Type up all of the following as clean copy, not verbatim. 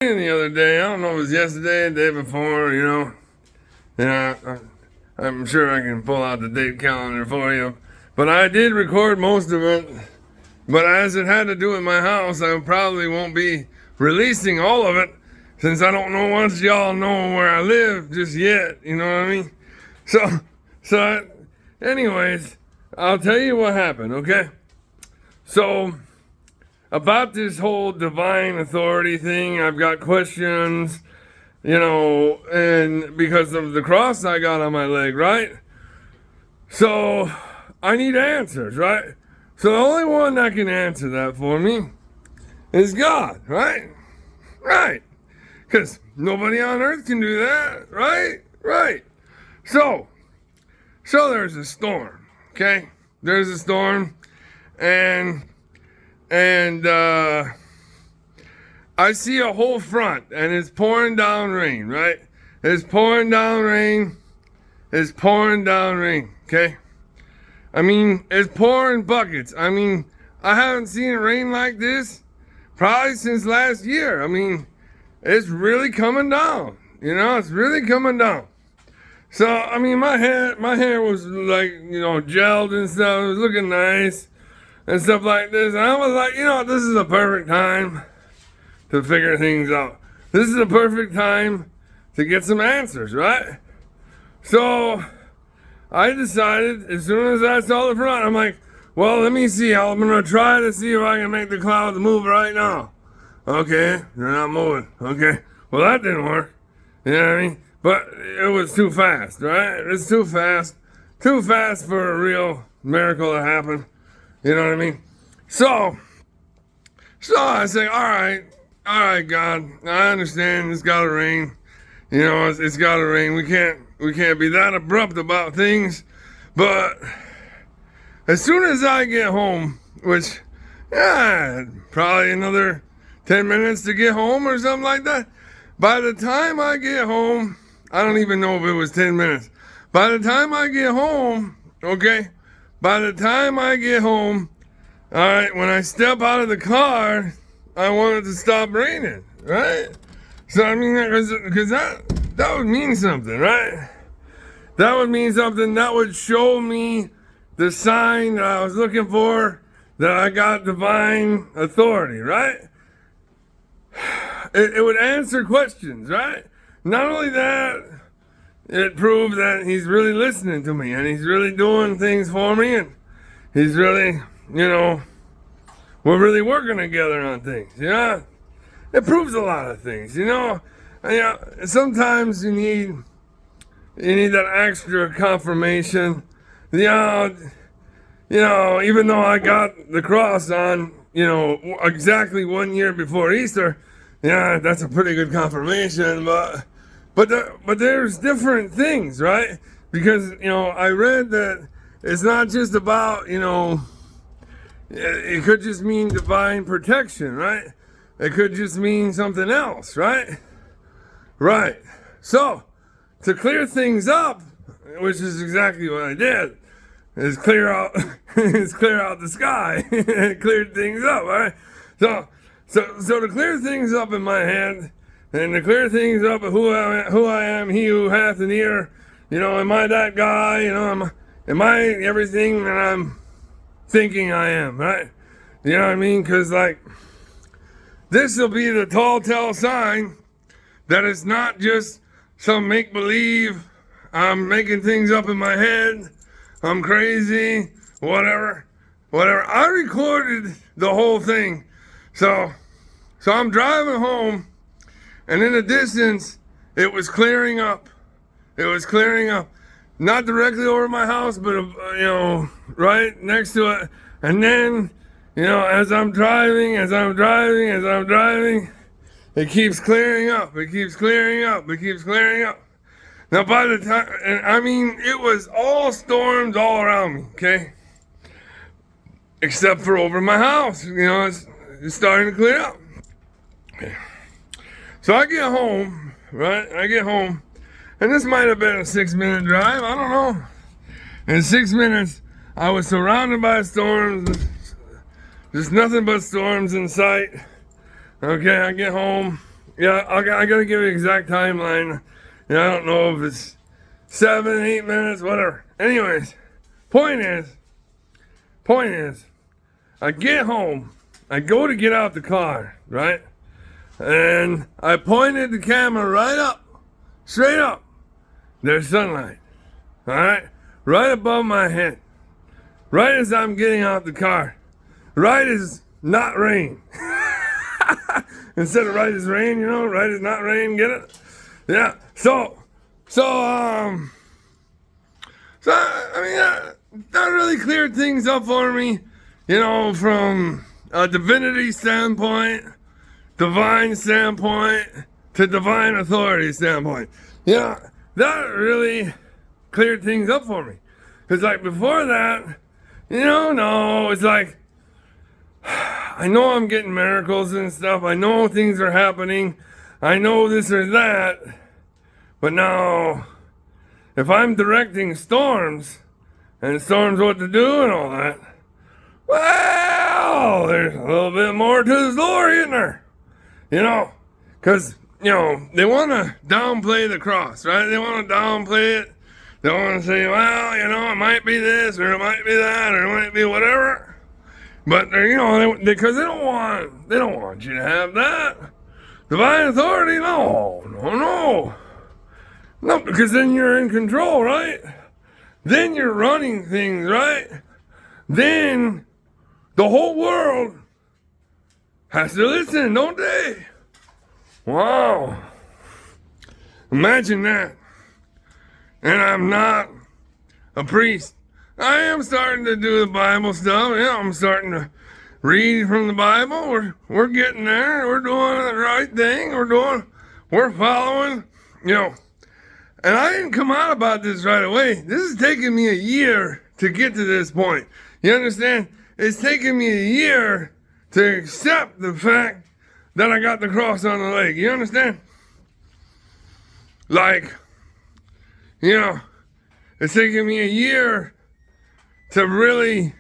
The other day, I don't know if it was yesterday, the day before, I'm sure I can pull out the date calendar for you. But I did record most of it. But as it had to do with my house, I probably won't be releasing all of it since I don't know once y'all know where I live just yet. You know what I mean? Anyways, I'll tell you what happened, okay? So, about this whole divine authority thing, I've got questions, and because of the cross I got on my leg, right? So, I need answers, right? So the only one that can answer that for me is God, right? Right. Because nobody on earth can do that, right? Right. So there's a storm, okay? There's a storm, and I see a whole front, and it's pouring down rain, right? It's pouring down rain. It's pouring down rain, okay? I mean, it's pouring buckets. I mean, I haven't seen it rain like this probably since last year. I mean, it's really coming down. It's really coming down. So, I mean, my hair was like, gelled and stuff. It was looking nice and stuff like this. And I was like, this is the perfect time to figure things out. This is the perfect time to get some answers, right? So I decided as soon as I saw the front, I'm like, well, let me see. I'm going to try to see if I can make the clouds move right now. Okay, they're not moving. Okay, well, that didn't work. You know what I mean? But it was too fast, right? It's too fast. Too fast for a real miracle to happen. You know what I mean? So I say, all right, God, I understand it's got to rain. It's got to rain. We can't be that abrupt about things. But as soon as I get home, which, probably another 10 minutes to get home or something like that. By the time I get home, I don't even know if it was 10 minutes. By the time I get home, all right, when I step out of the car, I want it to stop raining, right? So, I mean, because that would mean something, right? That would mean something. That would show me the sign that I was looking for, that I got divine authority, right? It would answer questions, right? Not only that, it proved that he's really listening to me and he's really doing things for me and he's really, we're really working together on things, It proves a lot of things, Sometimes you need that extra confirmation. Even though I got the cross on, exactly 1 year before Easter, that's a pretty good confirmation. But there's different things, right? Because I read that it's not just about it could just mean divine protection, right? It could just mean something else, right? Right. So, to clear things up, which is exactly what I did, is clear out the sky. It cleared things up, right? So to clear things up in my head, and to clear things up of who I am, he who hath an ear, am I that guy? Am I everything that I'm thinking I am, right? You know what I mean? Because, this will be the tall tale sign that it's not just some make-believe, I'm making things up in my head, I'm crazy, whatever. I recorded the whole thing. So I'm driving home, and in the distance, it was clearing up. Not directly over my house, but, right next to it. And then, as I'm driving, it keeps clearing up. Now, by the time, it was all storms all around me, okay? Except for over my house, it's starting to clear up. Okay. So I get home, right? And this might have been a 6-minute drive, I don't know. In 6 minutes, I was surrounded by storms. There's nothing but storms in sight. Okay, I get home, Yeah, I gotta give you an exact timeline. I don't know if it's 7, 8 minutes, whatever. Anyways, point is, I get home, I go to get out the car, right? And I pointed the camera right up, straight up. There's sunlight, all right? Right above my head. Right as I'm getting out the car. Right as not rain. Instead of right as rain, right as not rain, get it? Yeah. So, I mean, that really cleared things up for me, from a divinity standpoint, divine standpoint, to divine authority standpoint. Yeah, that really cleared things up for me. Because, like, before that, no, it's like, I know I'm getting miracles and stuff. I know things are happening. I know this or that. But now, if I'm directing storms, and storms what to do and all that, well, there's a little bit more to the story in there. Because, they want to downplay the cross, right? They want to downplay it. They want to say, well, it might be this, or it might be that, or it might be whatever. But, because they don't want you to have that. Divine authority, no. No, because then you're in control, right? Then you're running things, right? Then the whole world has to listen, don't they? Wow. Imagine that. And I'm not a priest. I am starting to do the Bible stuff. Yeah, I'm starting to read from the Bible. We're getting there. We're doing the right thing. We're following, And I didn't come out about this right away. This is taking me a year to get to this point. You understand? It's taken me a year to accept the fact that I got the cross on the leg. You understand? Like, it's taken me a year to really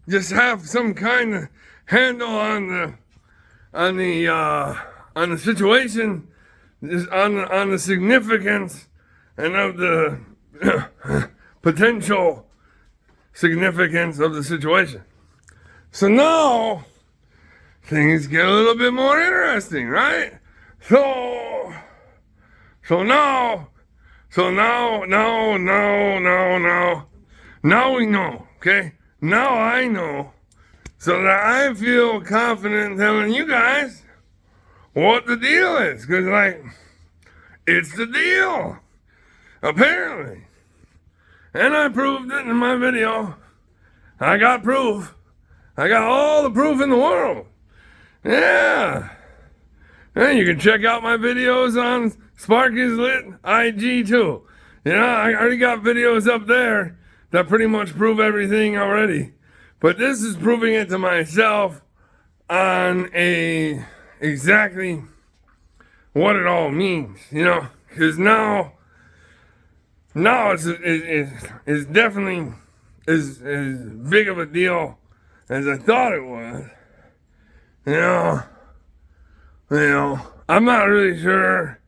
just have some kind of handle on the situation, on the significance and of the potential significance of the situation. So now things get a little bit more interesting, right? So now we know, okay? Now I know, so that I feel confident telling you guys what the deal is, because, it's the deal, apparently. And I proved it in my video. I got proof. I got all the proof in the world. Yeah. And you can check out my videos on Spark is Lit IG too. I already got videos up there that pretty much prove everything already. But this is proving it to myself on exactly what it all means, because now it's definitely as big of a deal as I thought it was. I'm not really sure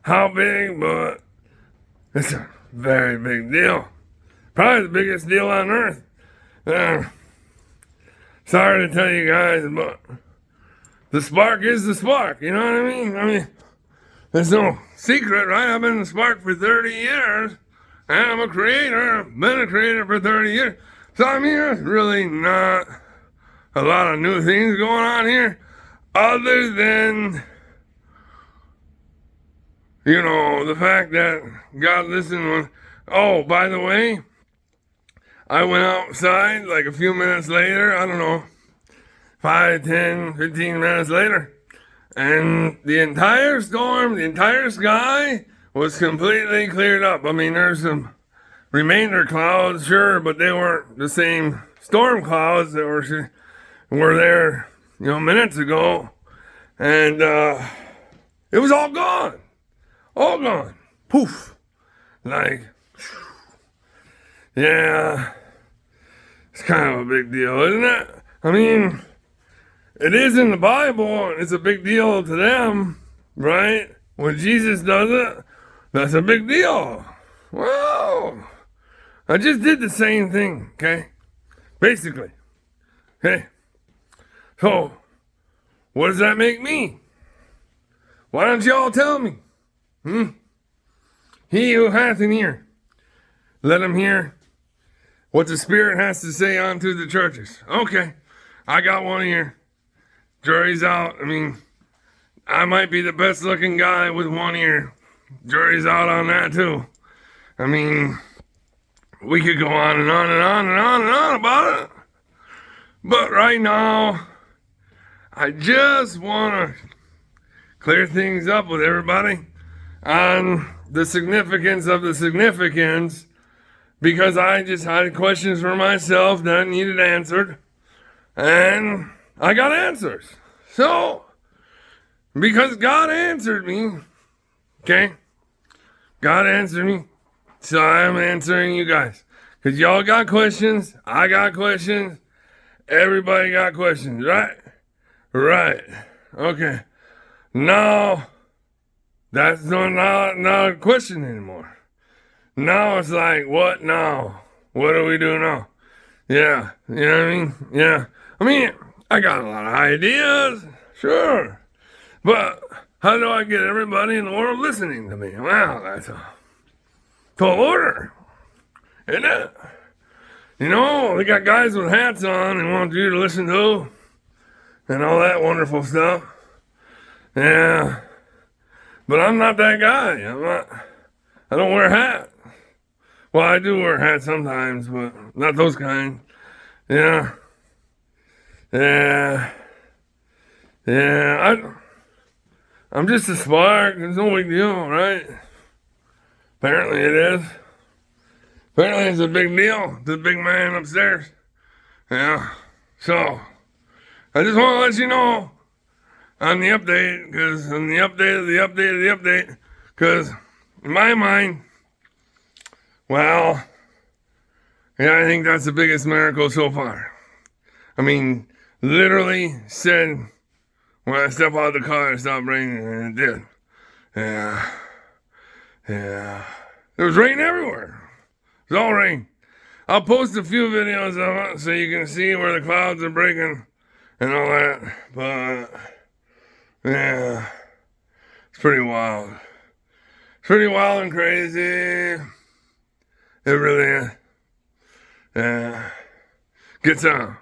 how big, but it's a very big deal. Probably the biggest deal on earth. Sorry to tell you guys, but the spark is the spark, you know what I mean? There's no secret, right? I've been in the spark for 30 years, and I'm a creator. I've been a creator for 30 years. So, there's really not a lot of new things going on here, other than, the fact that God listened. Oh, by the way, I went outside like a few minutes later, I don't know, 5, 10, 15 minutes later, and the entire storm, the entire sky was completely cleared up. There's some remainder clouds, sure, but they weren't the same storm clouds that were there, minutes ago. And it was all gone. All gone. Poof. Yeah. It's kind of a big deal, isn't it? it is in the Bible, and it's a big deal to them, right? When Jesus does it, that's a big deal. Well, I just did the same thing, okay? Basically. Okay? So, what does that make me? Why don't y'all tell me? He who hath an ear, let him hear what the Spirit has to say unto the churches. Okay, I got one ear. Jury's out. I mean, I might be the best looking guy with one ear. Jury's out on that too. I mean, we could go on and on and on and on and on about it. But right now, I just want to clear things up with everybody on the significance of the significance, because I just had questions for myself that needed answered, and I got answers. So, because God answered me, okay? God answered me, so I'm answering you guys. Because y'all got questions, I got questions, everybody got questions, right? Right. Okay. Now, that's not a question anymore. Now it's like, what now? What do we do now? Yeah, you know what I mean? Yeah. I mean, I got a lot of ideas, sure. But how do I get everybody in the world listening to me? Well, that's a tall order, isn't it? You know, they got guys with hats on and want you to listen to and all that wonderful stuff. Yeah. But I'm not that guy. I don't wear a hat. Well, I do wear hats sometimes, but not those kind. Yeah. Yeah. Yeah. I'm just a spark. It's no big deal, right? Apparently it is. Apparently it's a big deal to the big man upstairs. Yeah. So, I just want to let you know on the update, because on the update of the update of the update, because in my mind, well, yeah, I think that's the biggest miracle so far. I mean, literally said when I step out of the car, it stopped raining, and it did. Yeah. Yeah. There was rain everywhere. It was all rain. I'll post a few videos of it so you can see where the clouds are breaking and all that, but yeah, it's pretty wild. It's pretty wild and crazy. It really is. Yeah. Get some.